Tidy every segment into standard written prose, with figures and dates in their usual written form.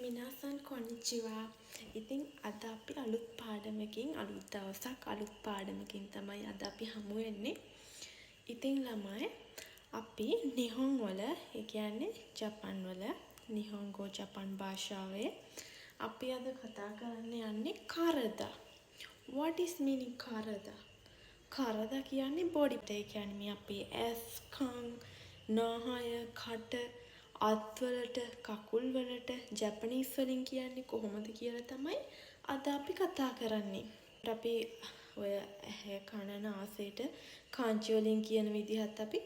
මිනාසන් කොනිචිවා. ඉතින් අද අපි අලුත් පාඩමකින් අලුත් දවසක් අලුත් පාඩමකින් තමයි අද අපි හමු වෙන්නේ. ඉතින් ළමයි අපි නිහොන් වල ඒ කියන්නේ ජපන් වල නිහොන්ගෝ ජපන් භාෂාවේ අපි අද කතා කරන්න යන්නේ කරදා. What is meaning කරදා? කරදා කියන්නේ බොඩි. ඒ කියන්නේ මේ අපේ ඇස්, කන්, නාහය, කට අත්වලට කකුල් වලට ජැපනීස් වලින් කියන්නේ කොහොමද කියලා තමයි අද අපි කතා කරන්නේ. අපි ඔය ඇහැ කන නාසයට කාංචි වලින් කියන විදිහත් අපි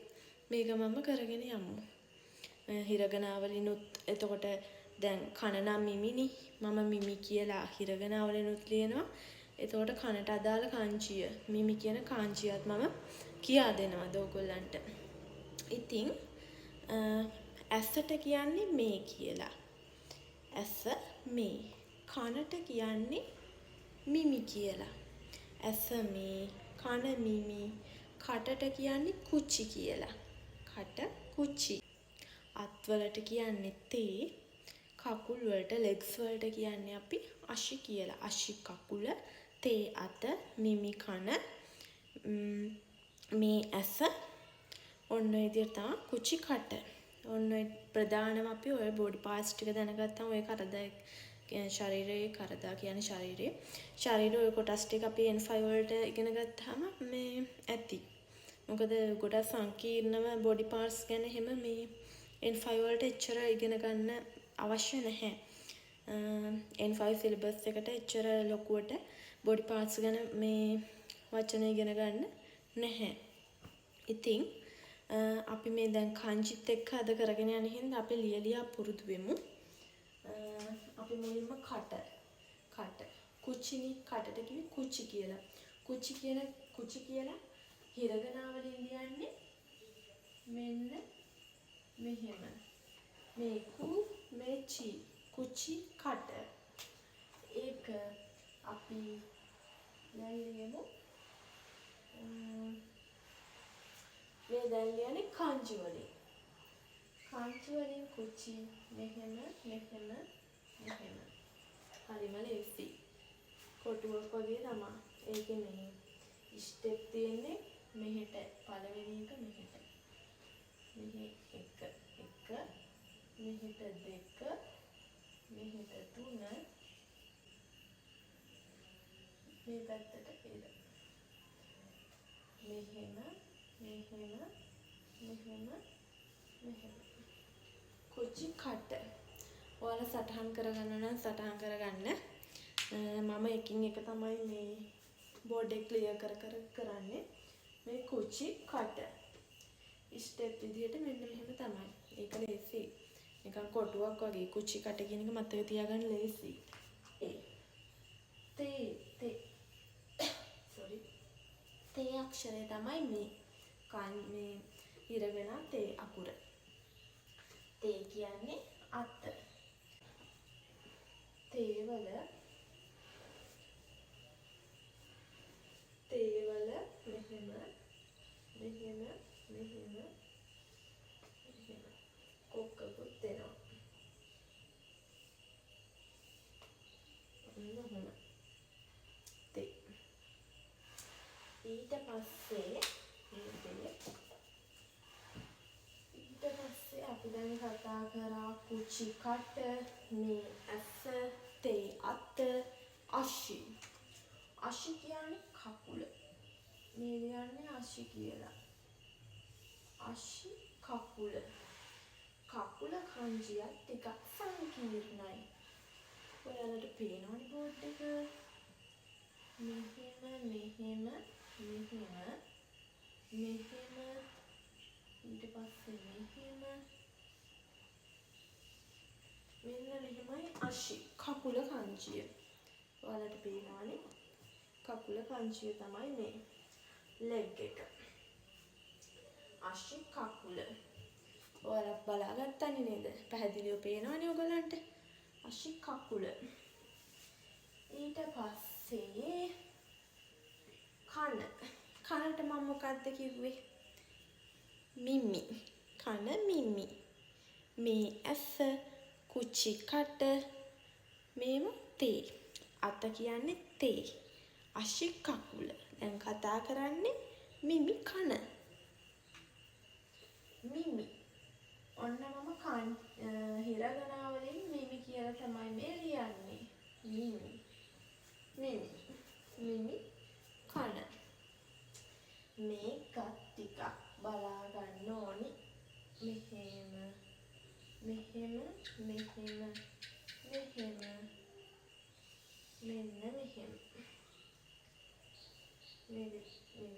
මේ ගමම කරගෙන යමු. හිරගනා වලිනුත් එතකොට දැන් කන නම් මිමිනේ. මම මිමි කියලා හිරගනා වලිනුත් ලියනවා. එතකොට කනට අදාළ කාංචිය මිමි කියන කාංචියත් මම කියා දෙනවද ඔයගොල්ලන්ට. ඉතින් ඇසට කියන්නේ මේ කියලා. ඇස මේ. කනට කියන්නේ මිමි කියලා. ඇස මේ, කන මිමි. කටට කියන්නේ කුචි කියලා. කට කුචි. අත්වලට කියන්නේ තේ. කකුල් වලට legs වලට කියන්නේ අපි අශි කියලා. අශි කකුල, තේ අත, මිමි කන, මේ ඇස. ඔන්න ඔය විදිහට තමයි කුචි කට. ඔන්න ප්‍රධානම අපි ඔය බොඩි පාර්ට්ස් ටික දැනගත්තාම ඔය කරදා ශරීරයේ කරදා කියන්නේ ශරීරයේ ශරීරයේ ඔය කොටස් ටික අපි N5 වලට ඉගෙන ගත්තාම මේ ඇති. මොකද ගොඩක් සංකීර්ණව බොඩි පාර්ට්ස් ගැන හැම මේ N5 වලට එච්චර ඉගෙන ගන්න අවශ්‍ය නැහැ. N5 සිලබස් එකට එච්චර ලොකුවට බොඩි පාර්ට්ස් ගැන මේ වචන ඉගෙන ගන්න නැහැ. ඉතින් අපි මේ දැන් කාංචිත් එක්ක අද කරගෙන යන හින්දා අපි ලියලියා පුරුදු වෙමු. අපි මුලින්ම කට කුචිනි කටට කිව්වේ කුචි කියලා. කුචි කියලා හිරගනා වලින් ලියන්නේ මෙන්න මෙහෙම. මේ කු මේ චි කුචි කට. ඒක අපි දැන් ලියමු. මේ දැන් ලියන්නේ කාංචි වලින්. කාංචි වලින් කුචි මෙහෙම. හරිම ලේසි. කොටුවක් වගේ තමයි. ඒකේ මේ ස්ටෙප් තියෙන්නේ මෙහෙට. පළවෙනි එක මෙහෙට. මෙහෙ එක. මෙහෙට දෙක. මෙහෙට තුන. මේ පැත්තට ඉර. මෙහෙම. කුචි කට. ඔයාලා සටහන් කරගන්න නම් සටහන් කරගන්න. මම එකින් එක තමයි මේ බෝඩ් එක ක්ලියර් කරන්නේ. මේ කුචි කට. ස්ටෙප් විදිහට මෙන්න මෙහෙම තමයි. ඒක ලේසි. නිකන් කොටුවක් වගේ කුචි කට කියන එක මතක තියාගන්න ලේසි. තේ අක්ෂරය තමයි මේ. මේ හිරගෙන තේ අකුර. තේ කියන්නේ අත. තේවල මෙහෙම කොක්කකුත් දෙනවා. ඔන්න තේ. ඊට පස්සේ අපි දැන් කතා කරා කුචි කට, මේ ඇස, තේ අත, අශි. අශි කියන්නේ කකුල. මේ ලියන්නේ අශි කියලා. අශි කකුල. කකුල kanjiයක් ටිකක් සංකීර්ණයි. ඔයාලට පේනවනේ බෝඩ් එක. මෙහෙම. ඊට පස්සේ මෙහෙම. මෙන්න මෙහෙමයි අශි කකුල kanjiය. ඔයාලට පේනවනේ. කකුල kanjiය තමයි මේ. ලෙග් එක. අශි කකුල. ඔයාලා බලාගත්තනේ නේද? පැහැදිලිව පේනවනේ ඔයගලන්ට. අශි කකුල. ඊට පස්සේ කන. කනට මම මොකක්ද කිව්වේ? මිමි. කන මිමි. මේ ඇස කුචි කට මේම තේ. අත කියන්නේ තේ. අශි කකුල. දැන් කතා කරන්නේ මිමි කන. මිමි. ඔන්න මම හිරගනා වලින් මිමි කියලා තමයි මේ ලියන්නේ. මිමි. මිමි. මිමි කන. මේකත් ටිකක් බලා ගන්න ඕනි. මෙහෙම. මෙහෙම. මෙහෙම. මෙහෙම. මෙන්න මෙහෙම. මේ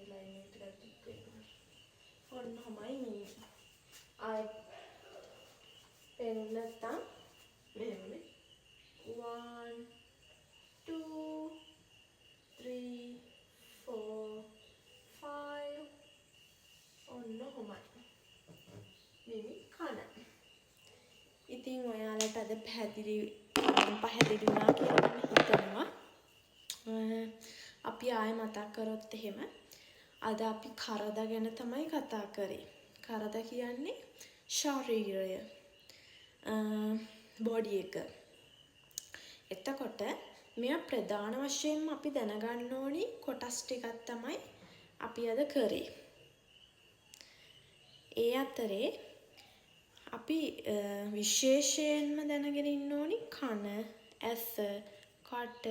ලයින් එකට ටික වෙනවා. ඔන්න තමයි මිමි. ආයි පෙන්නුම් නැත්තම් මෙහෙමනේ. 1 2 3 4 5 ඔන්න ඔහොමයි. මිමි කන. ඉතින් ඔයාලට අද පැහැදිලි වුණා කියලා මම හිතනවා. අපි ආයෙ මතක් කරොත් එහෙම අද අපි කරදා ගැන තමයි කතා කරේ. කරදා කියන්නේ ශරීරය. බොඩි එක. එතකොට මෙයා ප්‍රධාන වශයෙන්ම අපි දැනගන්න ඕනි කොටස් ටිකක් තමයි අපි අද කරේ. ඒ අතරේ අපි විශේෂයෙන්ම දැනගෙන ඉන්න ඕනි කන, ඇස, කට,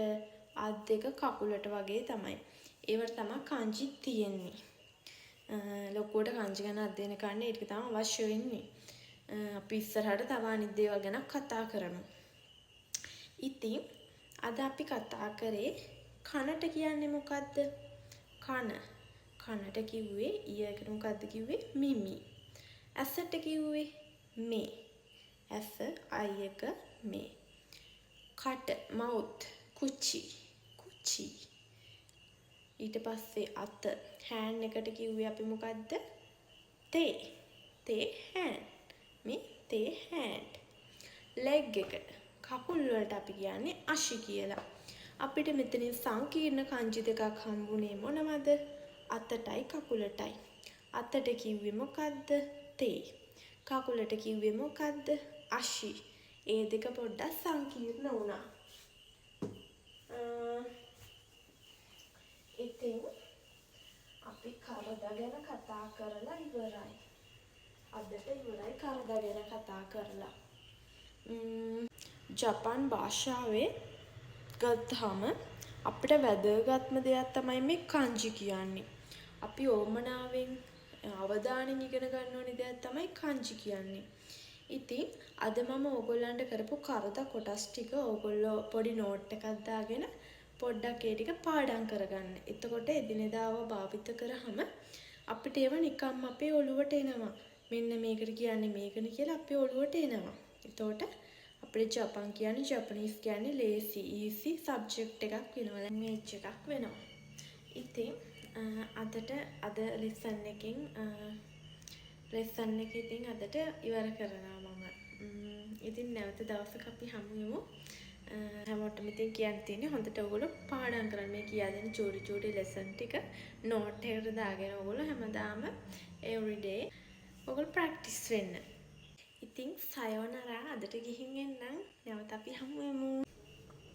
අත් දෙක කකුලට වගේ තමයි. ඒවට තමයි කංජි තියෙන්නේ. ලොකුවට කංජි ගැන අධ්‍යයනය කරන්න ඒක තමයි අවශ්‍ය වෙන්නේ. අපි ඉස්සරහට තව අනිත් දේවල් ගැන කතා කරමු. ඉතින් අද අපි කතා කරේ කනට කියන්නේ මොකද්ද? කන. කනට කිව්වේ ඊයකට මොකද්ද කිව්වේ? මිමි. ඇසට කිව්වේ මේ. ඇස අයි එක මේ. කට මවුත් කුචි. කුචි. ඊට පස්සේ අත හෑන්ඩ් එකට කිව්වේ අපි මොකද්ද? තේ. තේ හෑන්ඩ්. මේ තේ හෑන්ඩ්. ලෙග් එකට කකුල් වලට අපි කියන්නේ අශි කියලා. අපිට මෙතනින් සංකීර්ණ කංජි දෙකක් හම්බුනේ මොනවද? අතටයි කකුලටයි. අතට කිව්වේ මොකද්ද? තේ. කකුලට කිව්වේ මොකද්ද? අශි. ඒ දෙක පොඩ්ඩක් සංකීර්ණ වුණා. ඉතින් අපි කරදා ගැන කතා කරලා ඉවරයි. අදට ඉවරයි කරදා ගැන කතා කරලා. ජපන් භාෂාවේ ගත්තාම අපිට වැදගත්ම දෙයක් තමයි මේ කංජි කියන්නේ. අපි ඕමනාවෙන් අවධානයෙන් ඉගෙන ගන්න ඕනි දෙයක් තමයි කංජි කියන්නේ. ඉතින් අද මම ඕගොල්ලන්ට කරපු කරදා කොටස් ටික ඕගොල්ලෝ පොඩි නෝට් එකක් දාගෙන පොඩ්ඩක් ඒ ටික පාඩම් කරගන්න. එතකොට එදිනෙදාව භාවිත කරාම අපිට ඒව නිකම්ම අපේ ඔළුවට එනවා. මෙන්න මේකට කියන්නේ මේකනේ කියලා අපේ ඔළුවට එනවා. එතකොට අපිට ජපන් කියන්නේ ජපනීස් කියන්නේ ලේසි ඊසි සබ්ජෙක්ට් එකක් වෙනවා. ලැන්ග්වේජ් එකක් වෙනවා. ඉතින් අද ලෙසන් එකෙන් ලෙසන් එක ඉතින් අදට ඉවර කරනවා මම. ඉතින් නැවත දවසක අපි හමු වෙමු. හැමෝටම ඉතින් කියන්න තියෙන්නේ හොඳට ඔයගොල්ලෝ පාඩම් කරන්න. මේ කියා දෙන චූටි චූටි ලෙසන් ටික නෝට් එකකට දාගෙන ඔයගොල්ලෝ හැමදාම every day ඔයගොල්ලෝ ප්‍රැක්ටිස් වෙන්න. ඉතින් සයෝනරා අදට ගිහින් එන්නම්. නැවත අපි හමු වෙමු.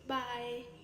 bye.